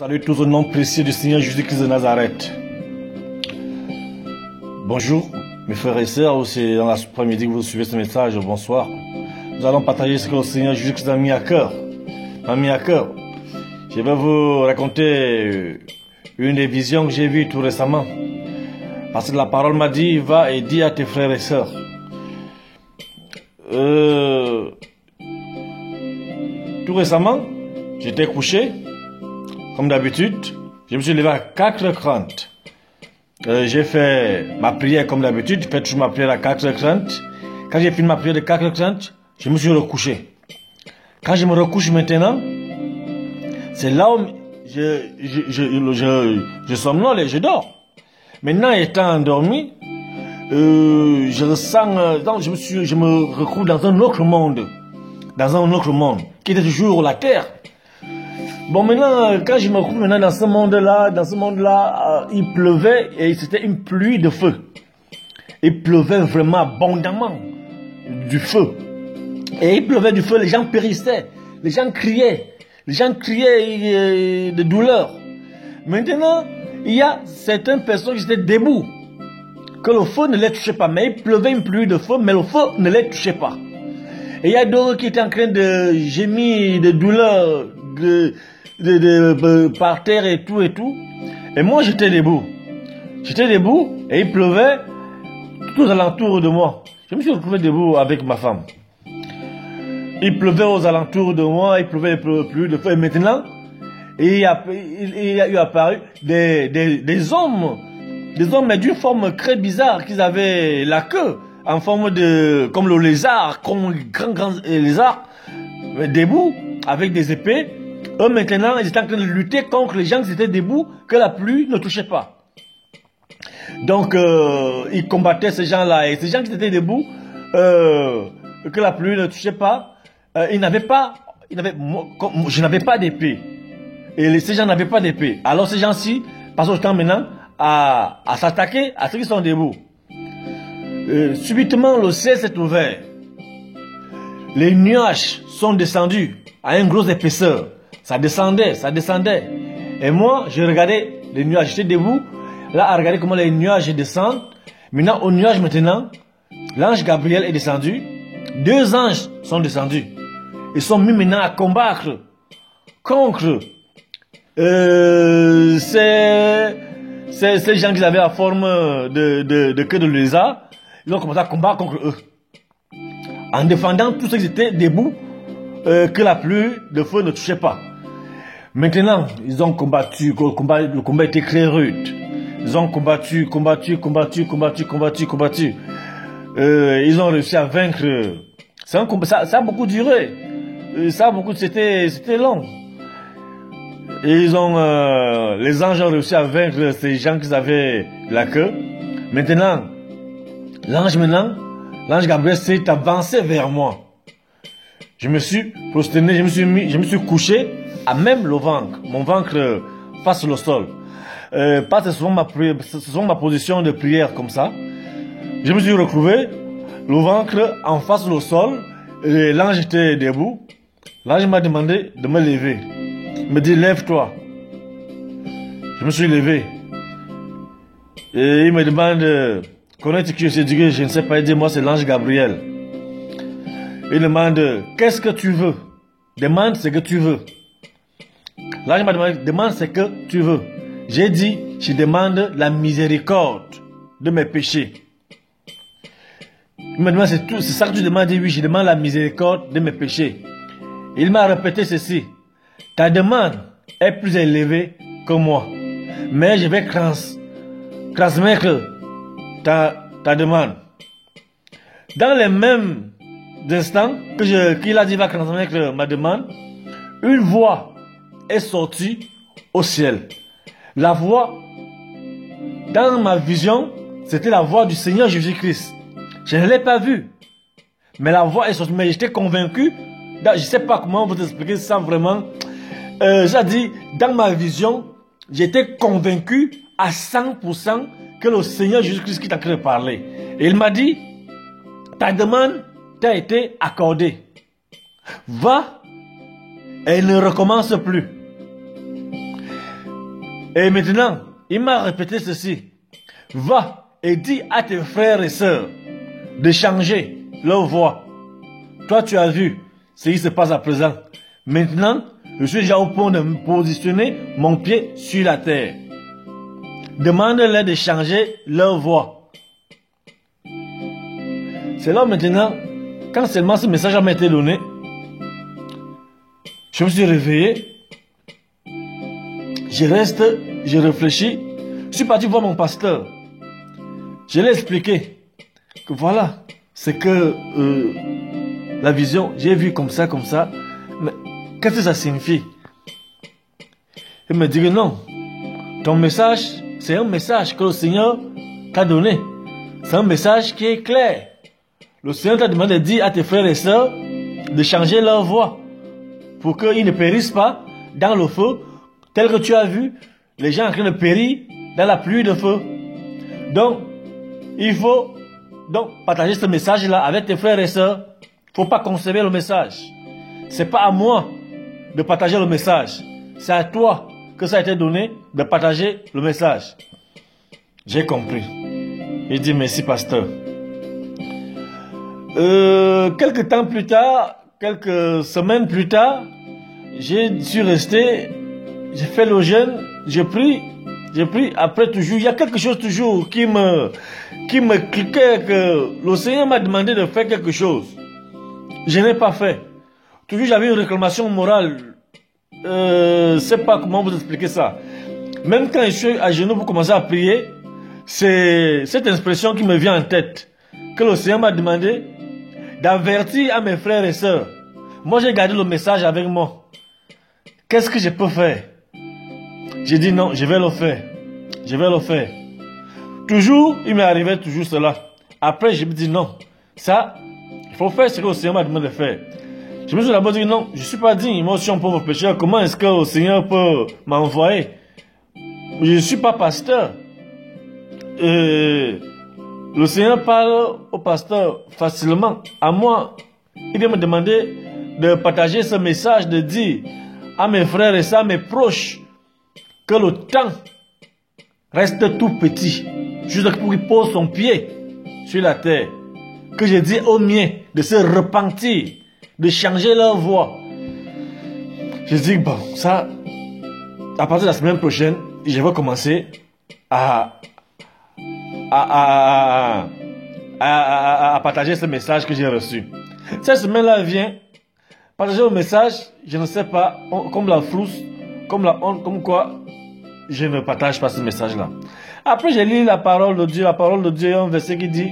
Salut tous au nom précieux du Seigneur Jésus-Christ de Nazareth. Bonjour mes frères et sœurs, ou c'est dans l'après-midi que vous suivez ce message, bonsoir. Nous allons partager ce que le Seigneur Jésus-Christ m'a mis à cœur. Je vais vous raconter une des visions que j'ai vues tout récemment. Parce que la parole m'a dit, va et dis à tes frères et sœurs. Tout récemment, j'étais couché, comme d'habitude. Je me suis levé à 4h30. J'ai fait ma prière comme d'habitude. Je fais toujours ma prière à 4h30. Quand j'ai fini ma prière de 4h30, je me suis recouché. Quand je me recouche maintenant, c'est là où je somnole et je dors. Maintenant, étant endormi, je ressens, je me retrouve dans un autre monde. Qui était toujours la terre. Bon, maintenant, quand je me retrouve maintenant dans ce monde-là, il pleuvait et c'était une pluie de feu. Il pleuvait vraiment abondamment du feu. Et il pleuvait du feu, les gens périssaient, les gens criaient de douleur. Maintenant, il y a certaines personnes qui étaient debout, que le feu ne les touchait pas, mais il pleuvait une pluie de feu, mais le feu ne les touchait pas. Et il y a d'autres qui étaient en train de gémir de douleur, par terre et tout. Et moi, j'étais debout. Et il pleuvait tout aux alentours de moi. Je me suis retrouvé debout avec ma femme. Il pleuvait aux alentours de moi, il pleuvait plus de feu. Et maintenant, il y a eu apparu des hommes mais d'une forme très bizarre, qu'ils avaient la queue en forme de, comme le lézard, comme grand lézard, debout, avec des épées. Eux, maintenant, ils étaient en train de lutter contre les gens qui étaient debout, que la pluie ne touchait pas. Donc, ils combattaient ces gens-là. Et ces gens qui étaient debout, que la pluie ne touchait pas, je n'avais pas d'épée. Et ces gens n'avaient pas d'épée. Alors, ces gens-ci passent le temps maintenant à s'attaquer à ceux qui sont debout. Subitement, le ciel s'est ouvert. Les nuages sont descendus à une grosse épaisseur. Ça descendait. Et moi, je regardais les nuages. J'étais debout, là, à regarder comment les nuages descendent. Maintenant, aux nuages, l'ange Gabriel est descendu. 2 anges sont descendus. Ils sont mis maintenant à combattre contre ces gens qui avaient la forme de queue de lézard. Ils ont commencé à combattre contre eux. En défendant tous ceux qui étaient debout, que la pluie de feu ne touchait pas. Maintenant, ils ont combattu, le combat était très rude. Ils ont combattu. Ils ont réussi à vaincre. C'est un combat, ça a beaucoup duré. C'était long. Et les anges ont réussi à vaincre ces gens qui avaient la queue. Maintenant, l'ange Gabriel s'est avancé vers moi. Je me suis prosterné, je me suis couché à même le ventre, mon ventre face au sol. Pas c'est souvent ma position de prière comme ça. Je me suis retrouvé, le ventre en face au sol, et l'ange était debout. L'ange m'a demandé de me lever. Il me dit, lève-toi. Je me suis levé. Et il me demande, connais-tu qui je suis? Je ne sais pas, il dit, moi c'est l'ange Gabriel. Il demande, qu'est-ce que tu veux? Demande ce que tu veux. L'ange m'a demandé, demande ce que tu veux. J'ai dit, je demande la miséricorde de mes péchés. Il m'a demandé, c'est ça que tu demandes? Dit, oui, je demande la miséricorde de mes péchés. Il m'a répété ceci, ta demande est plus élevée que moi, mais je vais transmettre ta demande. Dans les mêmes instants qu'il a dit va transmettre ma demande, une voix est sortie au ciel. La voix, dans ma vision, c'était la voix du Seigneur Jésus-Christ. Je ne l'ai pas vue, mais la voix est sortie. Mais j'étais convaincu, je ne sais pas comment vous expliquer ça vraiment. J'ai dit, dans ma vision, j'étais convaincu à 100% que le Seigneur Jésus-Christ qui est en train de parler. Et il m'a dit, ta demande t'a été accordée. Va et ne recommence plus. Et maintenant, il m'a répété ceci. Va et dis à tes frères et sœurs de changer leur voix. Toi, tu as vu ce qui se passe à présent. Maintenant, je suis déjà au point de me positionner mon pied sur la terre. Demande-leur de changer leur voix. C'est là maintenant, quand seulement ce message m'a été donné, je me suis réveillé, je réfléchis, je suis parti voir mon pasteur. Je l'ai expliqué que voilà, c'est que la vision, j'ai vu comme ça, mais qu'est-ce que ça signifie? Il me dit que non, ton message, c'est un message que le Seigneur t'a donné. C'est un message qui est clair. Le Seigneur t'a demandé de dire à tes frères et sœurs de changer leur voix pour qu'ils ne périssent pas dans le feu, tel que tu as vu les gens en train de périr dans la pluie de feu. Donc, il faut donc partager ce message-là avec tes frères et sœurs. Il ne faut pas conserver le message. Ce n'est pas à moi de partager le message. C'est à toi que ça a été donné de partager le message. J'ai compris. Il dit merci, pasteur. Quelques temps plus tard, quelques semaines plus tard, je suis resté, j'ai fait le jeûne, j'ai pris, après toujours, il y a quelque chose toujours qui me cliquait que le Seigneur m'a demandé de faire quelque chose. Je n'ai pas fait. Toujours j'avais une réclamation morale. Je ne sais pas comment vous expliquer ça. Même quand je suis à genoux pour commencer à prier, c'est cette expression qui me vient en tête. Que le Seigneur m'a demandé d'avertir à mes frères et sœurs. Moi j'ai gardé le message avec moi. Qu'est-ce que je peux faire? J'ai dit non, je vais le faire. Je vais le faire. Toujours, il m'est arrivé toujours cela. Après, je me dis non. Ça, il faut faire ce que le Seigneur m'a demandé de faire. Je me suis d'abord dit non, je ne suis pas digne. Moi aussi, un pauvre pécheur. Comment est-ce que le Seigneur peut m'envoyer? Je ne suis pas pasteur. Le Seigneur parle au pasteur facilement. À moi, il vient me demander de partager ce message, de dire à mes frères et sœurs, à mes proches, que le temps reste tout petit, juste pour qu'il pose son pied sur la terre. Que je dis aux miens de se repentir, de changer leur voix. Je dis, bon, ça, à partir de la semaine prochaine, je vais commencer à partager ce message que j'ai reçu. Cette semaine-là vient, partager le message, je ne sais pas, comme la frousse, comme la honte, comme quoi, je ne partage pas ce message-là. Après, j'ai lu la parole de Dieu. La parole de Dieu, il y a un verset qui dit,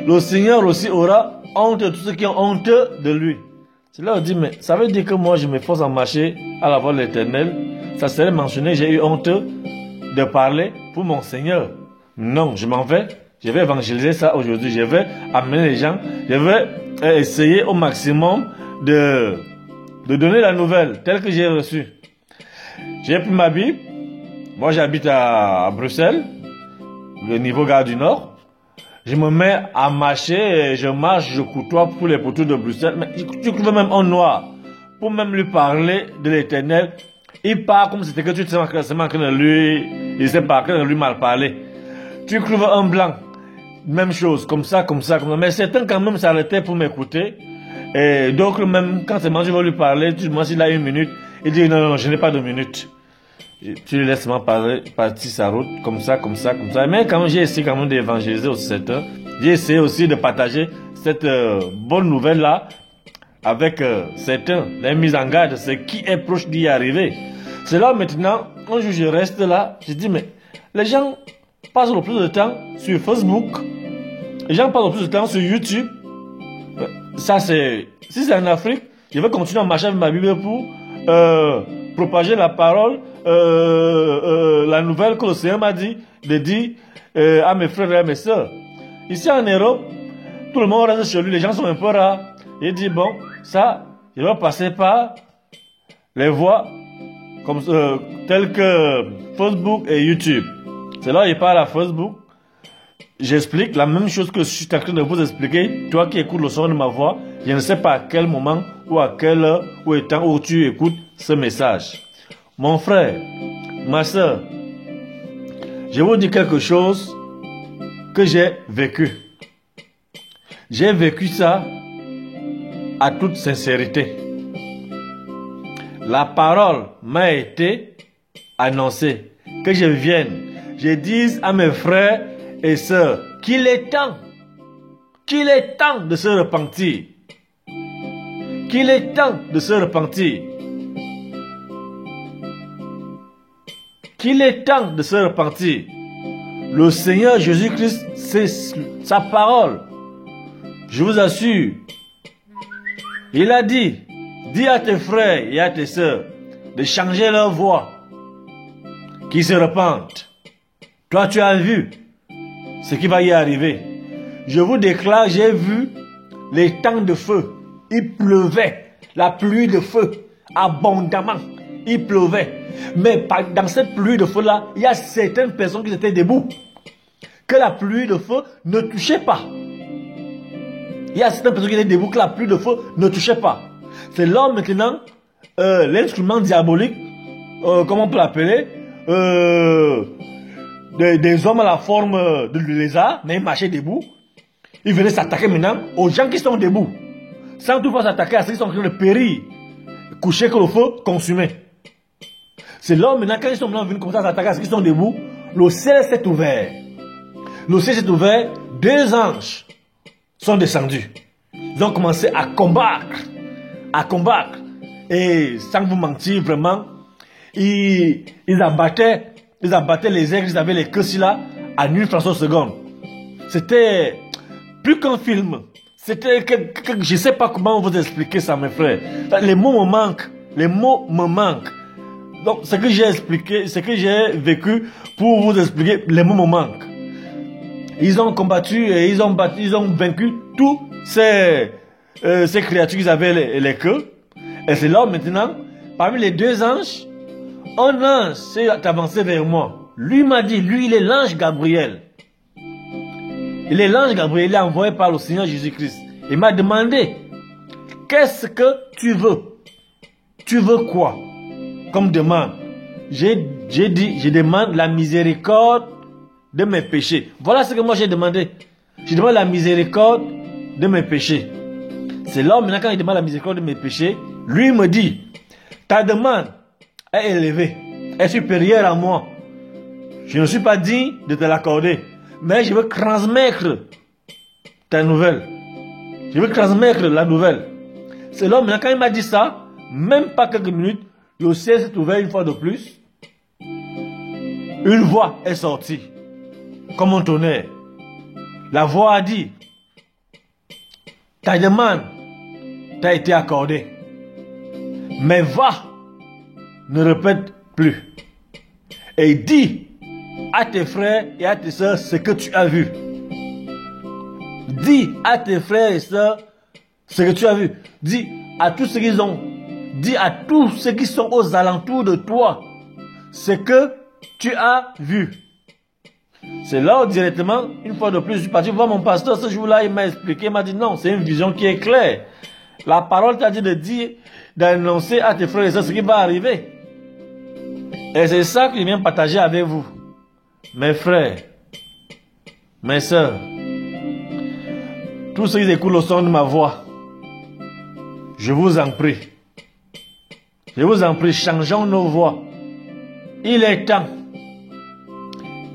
le Seigneur aussi aura honte de tous ceux qui ont honte de lui. C'est là où on dit, mais ça veut dire que moi, je m'efforce à marcher à la voie de l'Éternel. Ça serait mentionné, j'ai eu honte de parler pour mon Seigneur. Non, je m'en vais. Je vais évangéliser ça aujourd'hui. Je vais amener les gens. Je vais essayer au maximum de donner la nouvelle telle que j'ai reçue. J'ai pris ma Bible. Moi, j'habite à Bruxelles, le niveau Gare du Nord. Je me mets à marcher, je marche, je côtoie pour les poteaux de Bruxelles. Mais tu trouves même un noir pour même lui parler de l'Éternel. Il parle comme si c'était que tu étais en train de lui, il s'est pas en train de lui mal parler. Tu trouves un blanc, même chose, comme ça. Mais certains quand même s'arrêtaient pour m'écouter. Et donc même quand c'est moi je vais lui parler, tu demandes s'il a une minute. Il dit non, je n'ai pas de minute. Tu lui laisses seulement partir sa route, comme ça. Mais quand même, j'ai essayé quand même d'évangéliser aussi certains. J'ai essayé aussi de partager cette bonne nouvelle-là avec certains. La mise en garde, c'est qui est proche d'y arriver. C'est là maintenant, un jour je reste là, je dis mais les gens passent le plus de temps sur Facebook, les gens passent le plus de temps sur YouTube. Ça c'est, si c'est en Afrique, je vais continuer à marcher avec ma Bible pour propager la parole, la nouvelle que le Seigneur m'a dit, de dire à mes frères et à mes sœurs. Ici en Europe, tout le monde reste chez lui, les gens sont un peu rares. Il dit bon, ça, je vais passer par les voies comme, telles que Facebook et YouTube. C'est là il parle à Facebook. J'explique la même chose que je suis en train de vous expliquer. Toi qui écoutes le son de ma voix, je ne sais pas à quel moment ou à quelle heure ou temps où tu écoutes ce message. Mon frère, ma soeur, je vous dis quelque chose que j'ai vécu. J'ai vécu ça à toute sincérité. La parole m'a été annoncée. Que je vienne, je dise à mes frères et sœurs qu'il est temps de se repentir. Qu'il est temps de se repentir. Qu'il est temps de se repentir. Le Seigneur Jésus-Christ, c'est sa parole. Je vous assure. Il a dit, dis à tes frères et à tes sœurs de changer leur voie. Qu'ils se repentent. Toi, tu as vu ce qui va y arriver. Je vous déclare, j'ai vu les temps de feu. Il pleuvait, la pluie de feu, abondamment. Il pleuvait. Mais dans cette pluie de feu-là, il y a certaines personnes qui étaient debout. Que la pluie de feu ne touchait pas. Il y a certaines personnes qui étaient debout, que la pluie de feu ne touchait pas. C'est là maintenant, l'instrument diabolique, comment on peut l'appeler, des hommes à la forme de lézard, mais ils marchaient debout. Ils venaient s'attaquer maintenant aux gens qui sont debout. Sans toutefois s'attaquer à ceux qui sont en train de périr, couchés que le feu consumait. C'est là maintenant, quand ils sont venus comme ça s'attaquer à ceux qui sont debout, le ciel s'est ouvert. Le ciel s'est ouvert, 2 anges sont descendus. Ils ont commencé à combattre. Et sans vous mentir, vraiment, ils abattaient les aigles, ils avaient les queues là, à 1 franc seconde. C'était plus qu'un film. C'était je ne sais pas comment vous expliquer ça, mes frères. Les mots me manquent. Les mots me manquent. Donc, ce que j'ai expliqué, ce que j'ai vécu pour vous expliquer, les mots me manquent. Ils ont combattu et ils ont vaincu tous ces créatures qui avaient les queues. Et c'est là maintenant, parmi les 2 anges, un ange s'est avancé vers moi. Lui m'a dit, lui il est l'ange Gabriel. Il est l'ange Gabriel, il est envoyé par le Seigneur Jésus-Christ. Il m'a demandé, qu'est-ce que tu veux? Tu veux quoi comme demande? J'ai dit, je demande la miséricorde de mes péchés. Voilà ce que moi j'ai demandé. Je demande la miséricorde de mes péchés. C'est là maintenant quand il demande la miséricorde de mes péchés, lui me dit, ta demande est élevée, est supérieure à moi. Je ne suis pas digne de te l'accorder, mais je veux transmettre ta nouvelle. Je veux transmettre la nouvelle. C'est là maintenant quand il m'a dit ça, même pas quelques minutes, le ciel s'est ouvert une fois de plus. Une voix est sortie, comme un tonnerre. La voix a dit, ta demande t'a été accordée. Mais va, ne répète plus. Et dis à tes frères et à tes sœurs ce que tu as vu. Dis à tes frères et sœurs ce que tu as vu. Dis à tous ceux qui ont. Dis à tous ceux qui sont aux alentours de toi ce que tu as vu. C'est là où directement, une fois de plus, je suis parti voir mon pasteur. Ce jour-là, il m'a expliqué, il m'a dit non, c'est une vision qui est claire. La parole t'a dit de dire, d'annoncer à tes frères et sœurs ce qui va arriver. Et c'est ça que je viens partager avec vous. Mes frères, mes sœurs, tous ceux qui écoutent le son de ma voix, je vous en prie. Je vous en prie, changeons nos voix. Il est temps.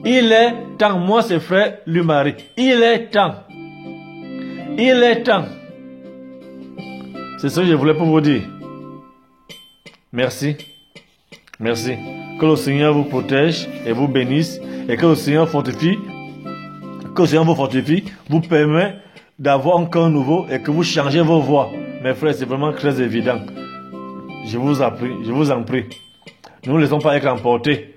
Il est temps. Moi, c'est frère Lumari. Il est temps. Il est temps. C'est ce que je voulais pour vous dire. Merci. Merci. Que le Seigneur vous protège et vous bénisse. Et que le Seigneur fortifie. Que le Seigneur vous fortifie. Vous permet d'avoir un cœur nouveau et que vous changez vos voix. Mes frères, c'est vraiment très évident. Je vous en prie. Je vous en prie. Ne nous laissons pas être emportés.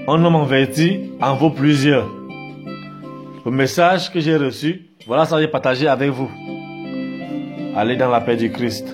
Un homme averti en vaut plusieurs. Le message que j'ai reçu, voilà ça que j'ai partagé avec vous. Allez dans la paix du Christ.